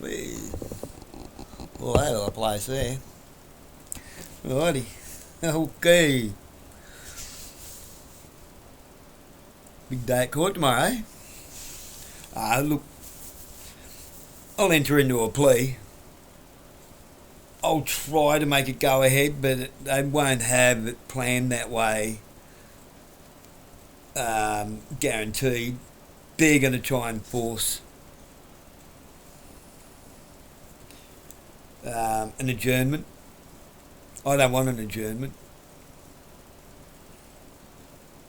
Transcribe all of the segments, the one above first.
All over the place there. Alrighty. Okay. Big day at court tomorrow, eh? Look, I'll enter into a plea. I'll try to make it go ahead, but they won't have it planned that way. Guaranteed. They're going to try and force an adjournment. I don't want an adjournment.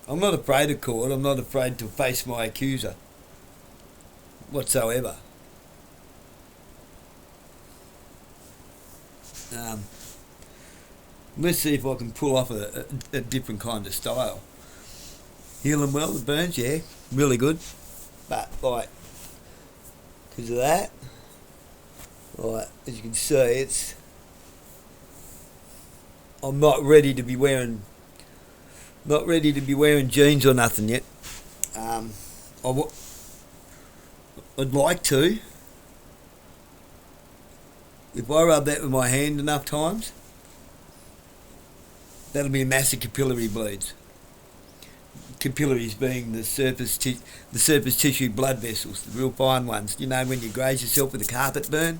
I'm not afraid of court. I'm not afraid to face my accuser whatsoever. Let's see if I can pull off a different kind of style. Healing well, the burns, yeah, really good. But, like, because of that, like, as you can see, I'm not ready to be wearing jeans or nothing yet. I'd like to. If I rub that with my hand enough times, that'll be massive capillary bleeds. Capillaries being the surface tissue blood vessels, the real fine ones. You know, when you graze yourself with a carpet burn,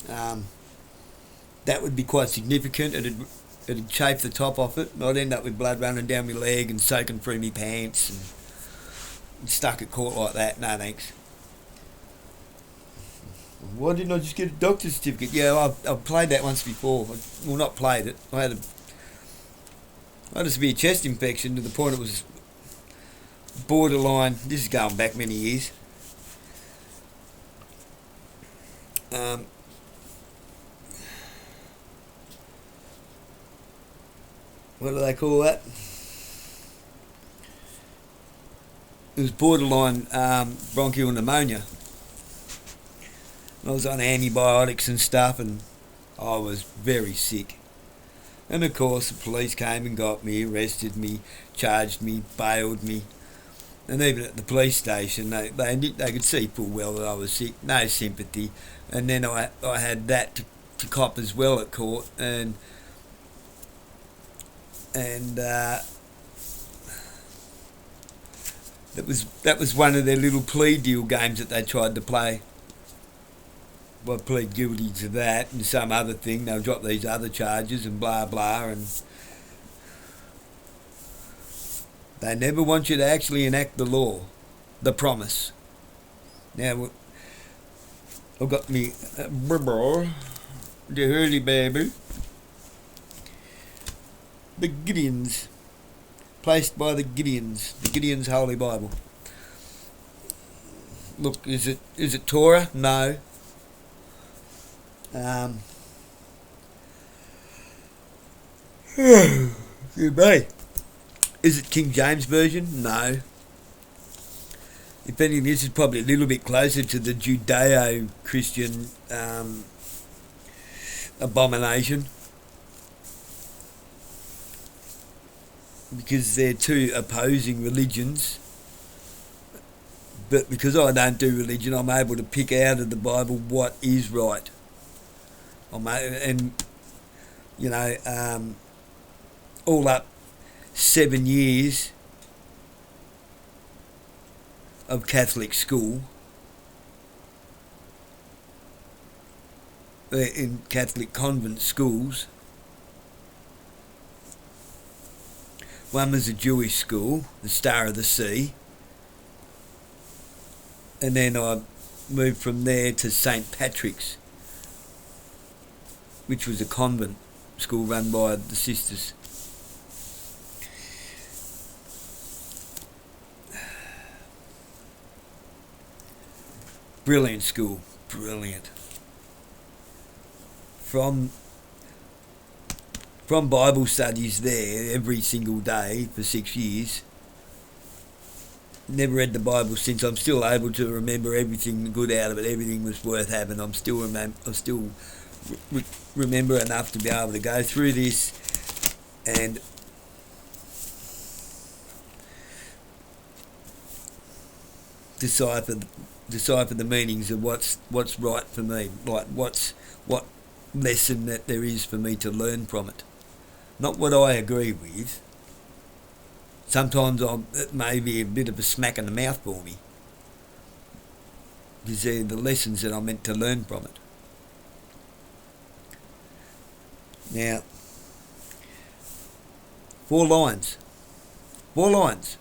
that would be quite significant. It'd chafe the top off it, and I'd end up with blood running down my leg and soaking through my pants and stuck at court like that. No thanks. Why didn't I just get a doctor's certificate? Yeah, I've played that once before. Well, not played it. I had a severe chest infection to the point it was borderline. This is going back many years. What do they call that? It was borderline bronchial pneumonia. I was on antibiotics and stuff, and I was very sick. And of course, the police came and got me, arrested me, charged me, bailed me. And even at the police station, they could see full well that I was sick, no sympathy. And then I had that to cop as well at court, and that was one of their little plea deal games that they tried to play. I plead guilty to that and some other thing. They'll drop these other charges and blah blah, and they never want you to actually enact the law, the promise. Now I've got me the hurly baby, the Gideons, placed by the Gideons Holy Bible. Look, is it Torah? No. Is it King James Version? No. If anything, this is probably a little bit closer to the Judeo-Christian abomination, because they're two opposing religions. But because I don't do religion, I'm able to pick out of the Bible what is right. And, you know, all up 7 years of Catholic school, in Catholic convent schools. One was a Jewish school, the Star of the Sea, and then I moved from there to St. Patrick's, which was a convent school run by the sisters. Brilliant school, brilliant. From Bible studies there every single day for 6 years. Never read the Bible since. I'm still able to remember everything good out of it. Everything was worth having. I still remember enough to be able to go through this and decipher the meanings of what's right for me, like what lesson that there is for me to learn from it. Not what I agree with. Sometimes it may be a bit of a smack in the mouth for me, because they're the lessons that I'm meant to learn from it. Now, 4 lines. 4 lines.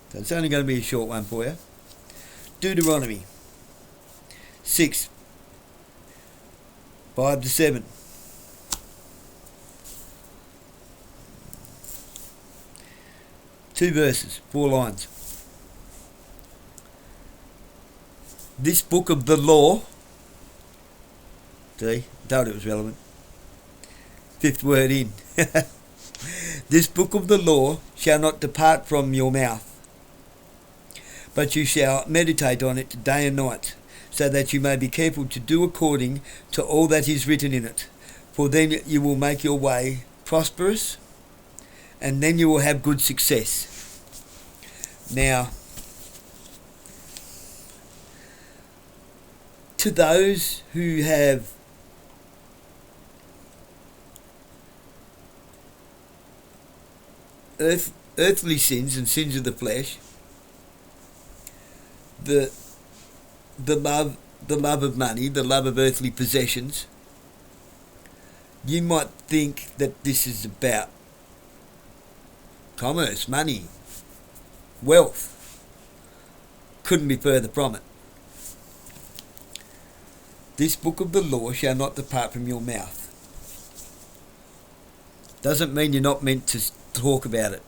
So it's only going to be a short one for you. Deuteronomy 6, 5 to 7. Two verses, 4 lines. This book of the law, see, told it was relevant. 5th word in. This book of the law shall not depart from your mouth, but you shall meditate on it day and night, so that you may be careful to do according to all that is written in it. For then you will make your way prosperous, and then you will have good success. Now, to those who have earthly sins and sins of the flesh, the love of money, the love of earthly possessions, you might think that this is about commerce, money, wealth. Couldn't be further from it. This book of the law shall not depart from your mouth. Doesn't mean you're not meant to talk about it.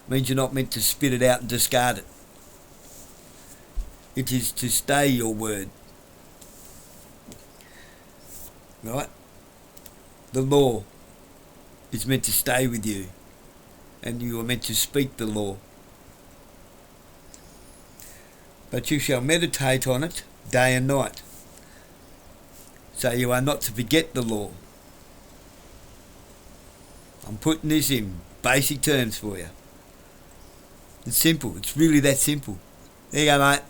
It means you're not meant to spit it out and discard it. It is to stay your word. Right? The law is meant to stay with you, and you are meant to speak the law. But you shall meditate on it day and night. So you are not to forget the law. I'm putting this in basic terms for you. It's simple. It's really that simple. There you go, mate.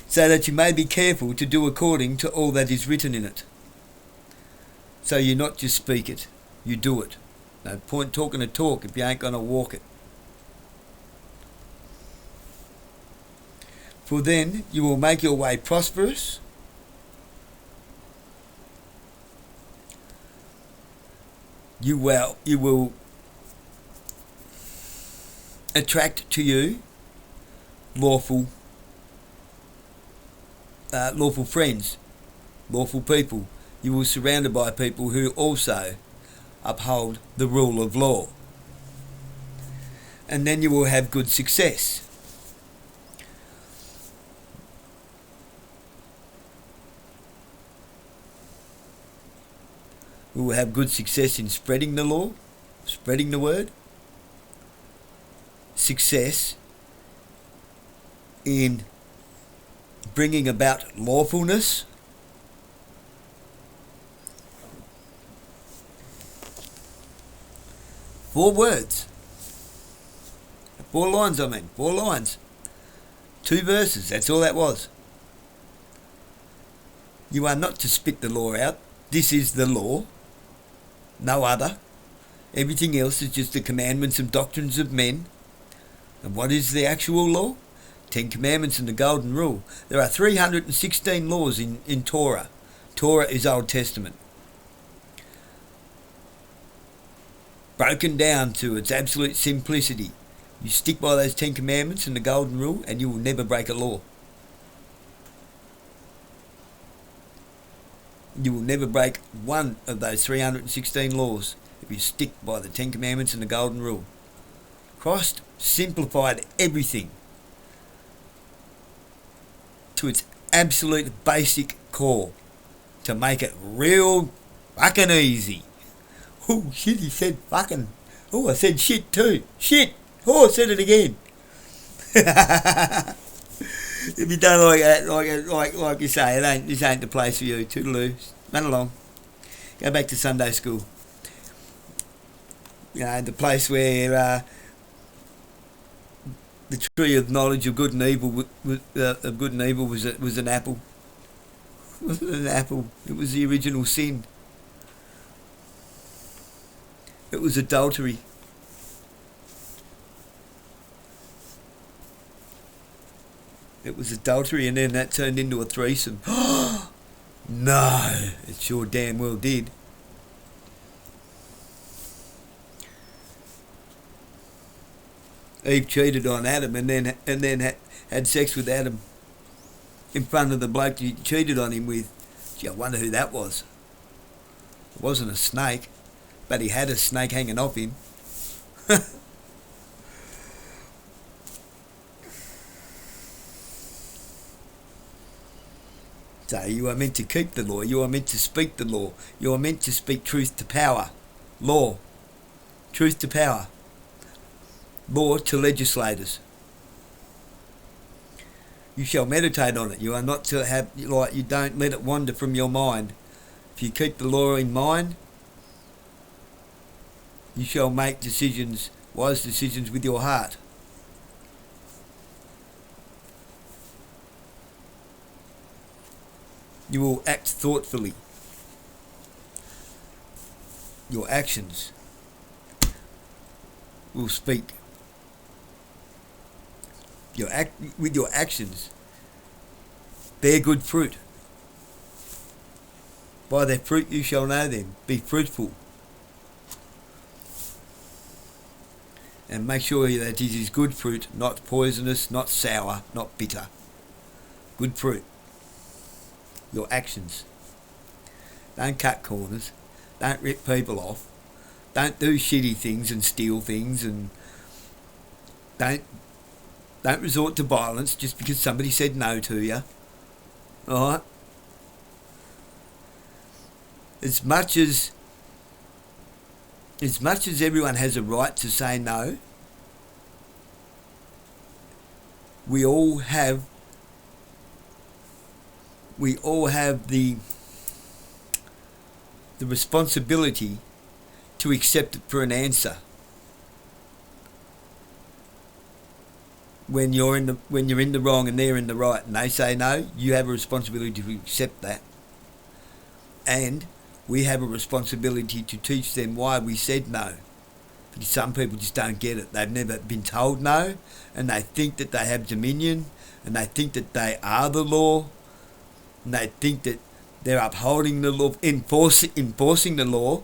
So that you may be careful to do according to all that is written in it. So you not just speak it, you do it. No point talking a talk if you ain't going to walk it. For then you will make your way prosperous, you will attract to you lawful friends, lawful people. You will be surrounded by people who also uphold the rule of law. And then you will have good success. We will have good success in spreading the law, spreading the word. Success in bringing about lawfulness. Four words. 4 lines, 4 lines. 2 verses, that's all that was. You are not to spit the law out. This is the law. No other. Everything else is just the commandments and doctrines of men. And what is the actual law? 10 commandments and the golden rule. There are 316 laws in Torah. Torah is Old Testament. Broken down to its absolute simplicity. You stick by those 10 commandments and the golden rule and you will never break a law. You will never break one of those 316 laws if you stick by the 10 commandments and the golden rule. Christ simplified everything to its absolute basic core to make it real fucking easy. Oh shit, he said fucking. Oh, I said shit too. Shit. Oh, I said it again. If you don't like that, like you say, this ain't the place for you. Toodaloo. Run along. Go back to Sunday school. You know, the place where the tree of knowledge of good and evil, of good and evil was an apple. It wasn't an apple. It was the original sin. It was adultery. It was adultery, and then that turned into a threesome. No, it sure damn well did. Eve cheated on Adam, and then had sex with Adam in front of the bloke she cheated on him with. Gee, I wonder who that was. It wasn't a snake, but he had a snake hanging off him. So you are meant to keep the law. You are meant to speak the law. You are meant to speak truth to power. Law. Truth to power. Law to legislators. You shall meditate on it. You are not to have, you don't let it wander from your mind. If you keep the law in mind, you shall make decisions, wise decisions with your heart. You will act thoughtfully. Your actions will speak. With your actions, bear good fruit. By their fruit you shall know them. Be fruitful. And make sure that it is good fruit, not poisonous, not sour, not bitter. Good fruit. Your actions. Don't cut corners. Don't rip people off. Don't do shitty things and steal things, and don't resort to violence just because somebody said no to you. Alright? As much as everyone has a right to say no, we all have the responsibility to accept it for an answer. When you're in the wrong and they're in the right and they say no, you have a responsibility to accept that. And we have a responsibility to teach them why we said no. Because some people just don't get it. They've never been told no, and they think that they have dominion, and they think that they are the law, and they think that they're upholding the law, enforcing the law.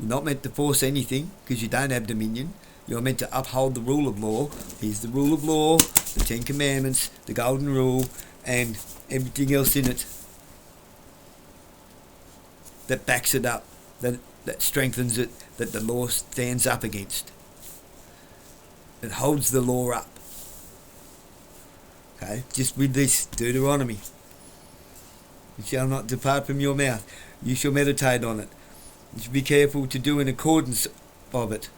You're not meant to force anything because you don't have dominion. You're meant to uphold the rule of law. Here's the rule of law, the 10 Commandments, the Golden Rule, and everything else in it that backs it up, that strengthens it, that the law stands up against. It holds the law up. Okay, just with this Deuteronomy. It shall not depart from your mouth. You shall meditate on it. You should be careful to do in accordance of it.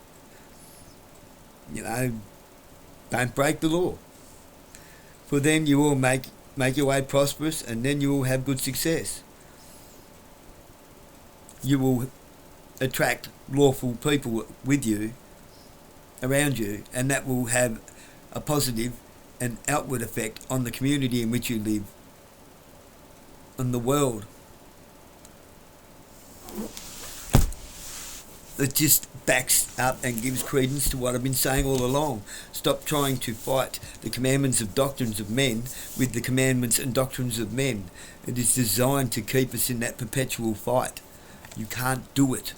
Don't break the law. For then you will make your way prosperous, and then you will have good success. You will attract lawful people with you, around you, and that will have a positive and outward effect on the community in which you live, on the world. It just backs up and gives credence to what I've been saying all along. Stop trying to fight the commandments and doctrines of men with the commandments and doctrines of men. It is designed to keep us in that perpetual fight. You can't do it.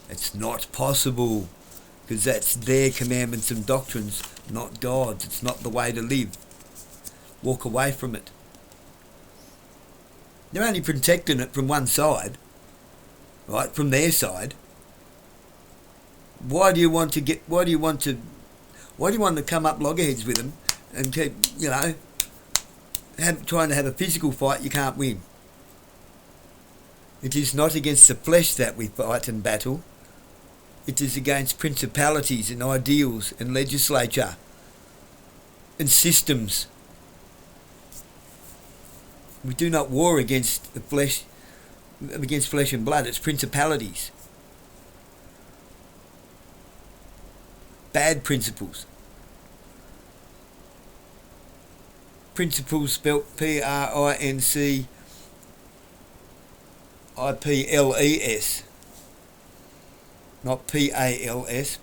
It's not possible, because that's their commandments and doctrines, not God's. It's not the way to live. Walk away from it. They're only protecting it from one side, right? From their side. Why do you want to come up loggerheads with them and keep, trying to have a physical fight you can't win? It is not against the flesh that we fight and battle. It is against principalities and ideals and legislature and systems. We do not war against the flesh, against flesh and blood. It's principalities. bad principles. Principles spelt Principles, not PALS,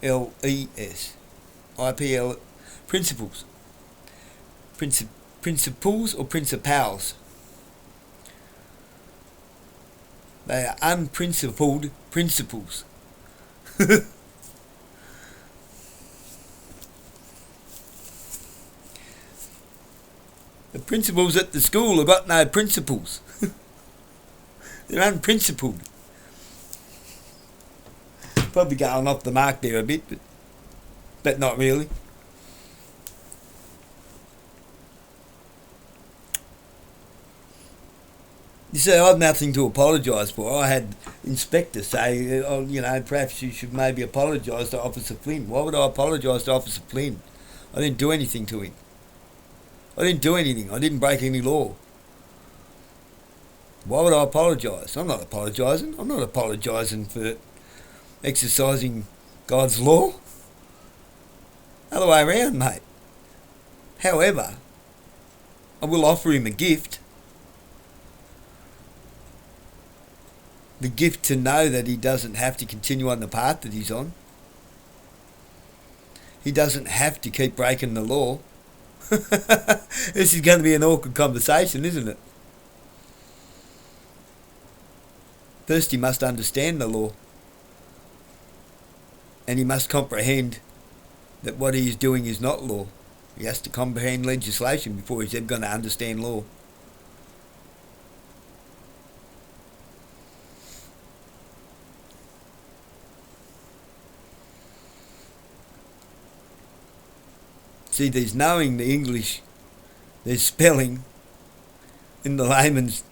PLES, IPL, principles. Principles or principals. They are unprincipled principles. The principals at the school have got no principles. They're unprincipled. Probably going off the mark there a bit, but not really. You see, I've nothing to apologise for. I had Inspector say, perhaps you should maybe apologise to Officer Flynn. Why would I apologise to Officer Flynn? I didn't do anything to him. I didn't do anything. I didn't break any law. Why would I apologise? I'm not apologising. I'm not apologising for exercising God's law. Other way around, mate. However, I will offer him a gift. The gift to know that he doesn't have to continue on the path that he's on. He doesn't have to keep breaking the law. This is going to be an awkward conversation, isn't it? First, he must understand the law. And he must comprehend that what he is doing is not law. He has to comprehend legislation before he's ever going to understand law. See, there's knowing the English, there's spelling in layman's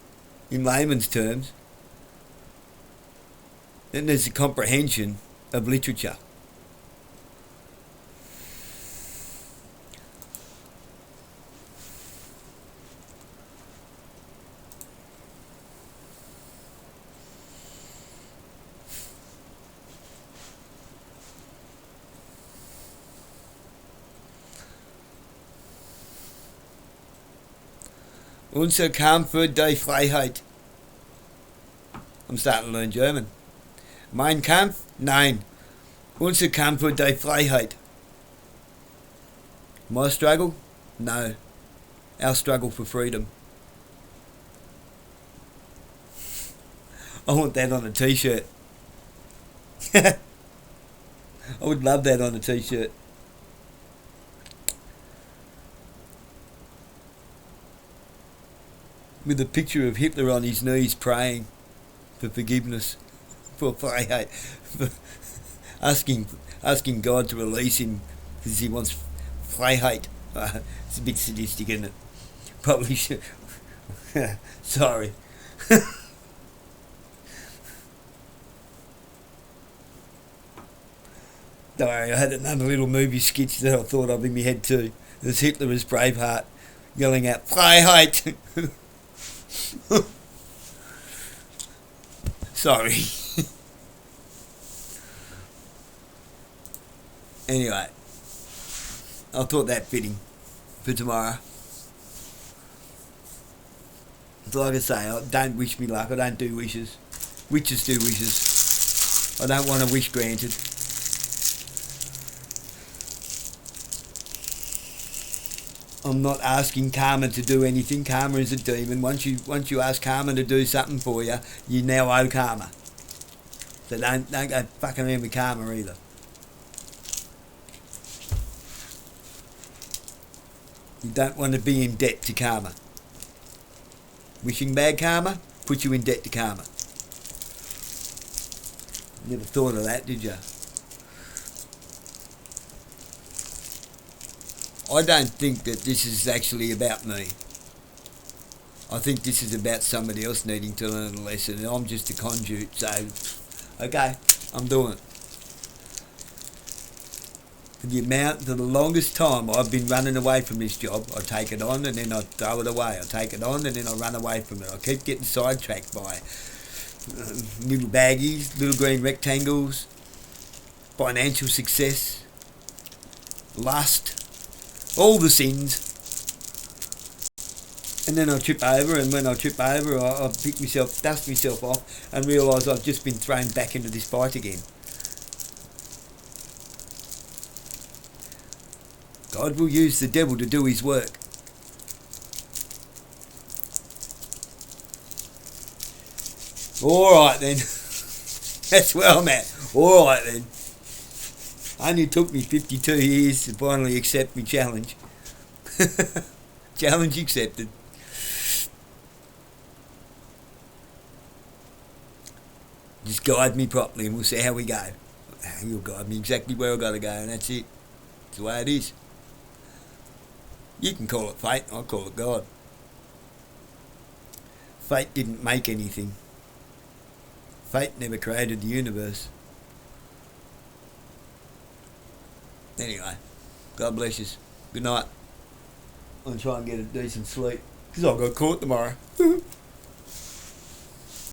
terms, then there's the comprehension of literature. Unser Kampf für die Freiheit. I'm starting to learn German. Mein Kampf? Nein. Unser Kampf für die Freiheit. My struggle? No. Our struggle for freedom. I want that on a t-shirt. I would love that on a t-shirt. With a picture of Hitler on his knees praying for forgiveness, for Freiheit, for asking God to release him because he wants Freiheit. It's a bit sadistic, isn't it? Probably should. Sorry. Don't worry, I had another little movie sketch that I thought of in my head too. There's Hitler as Braveheart yelling out Freiheit. Sorry. Anyway, I thought that fitting for tomorrow. It's like I say, don't wish me luck. I don't do wishes. Witches do wishes. I don't want a wish granted. I'm not asking karma to do anything. Karma is a demon. Once you ask karma to do something for you, you now owe karma. So don't go fucking around with karma either. You don't want to be in debt to karma. Wishing bad karma puts you in debt to karma. Never thought of that, did you? I don't think that this is actually about me. I think this is about somebody else needing to learn a lesson, and I'm just a conduit, so, okay, I'm doing it. For the longest time I've been running away from this job. I take it on and then I throw it away. I take it on and then I run away from it. I keep getting sidetracked by little baggies, little green rectangles, financial success, lust, all the sins. And then I trip over, and when I trip over, I pick myself, dust myself off, and realise I've just been thrown back into this fight again. God will use the devil to do his work. Alright then. That's where I'm at. Alright then. Only took me 52 years to finally accept my challenge. Challenge accepted. Just guide me properly and we'll see how we go. You'll guide me exactly where I've got to go, and that's it. It's the way it is. You can call it fate, I call it God. Fate didn't make anything. Fate never created the universe. Anyway, God bless you. Good night. I'm going to try and get a decent sleep because I've got court tomorrow.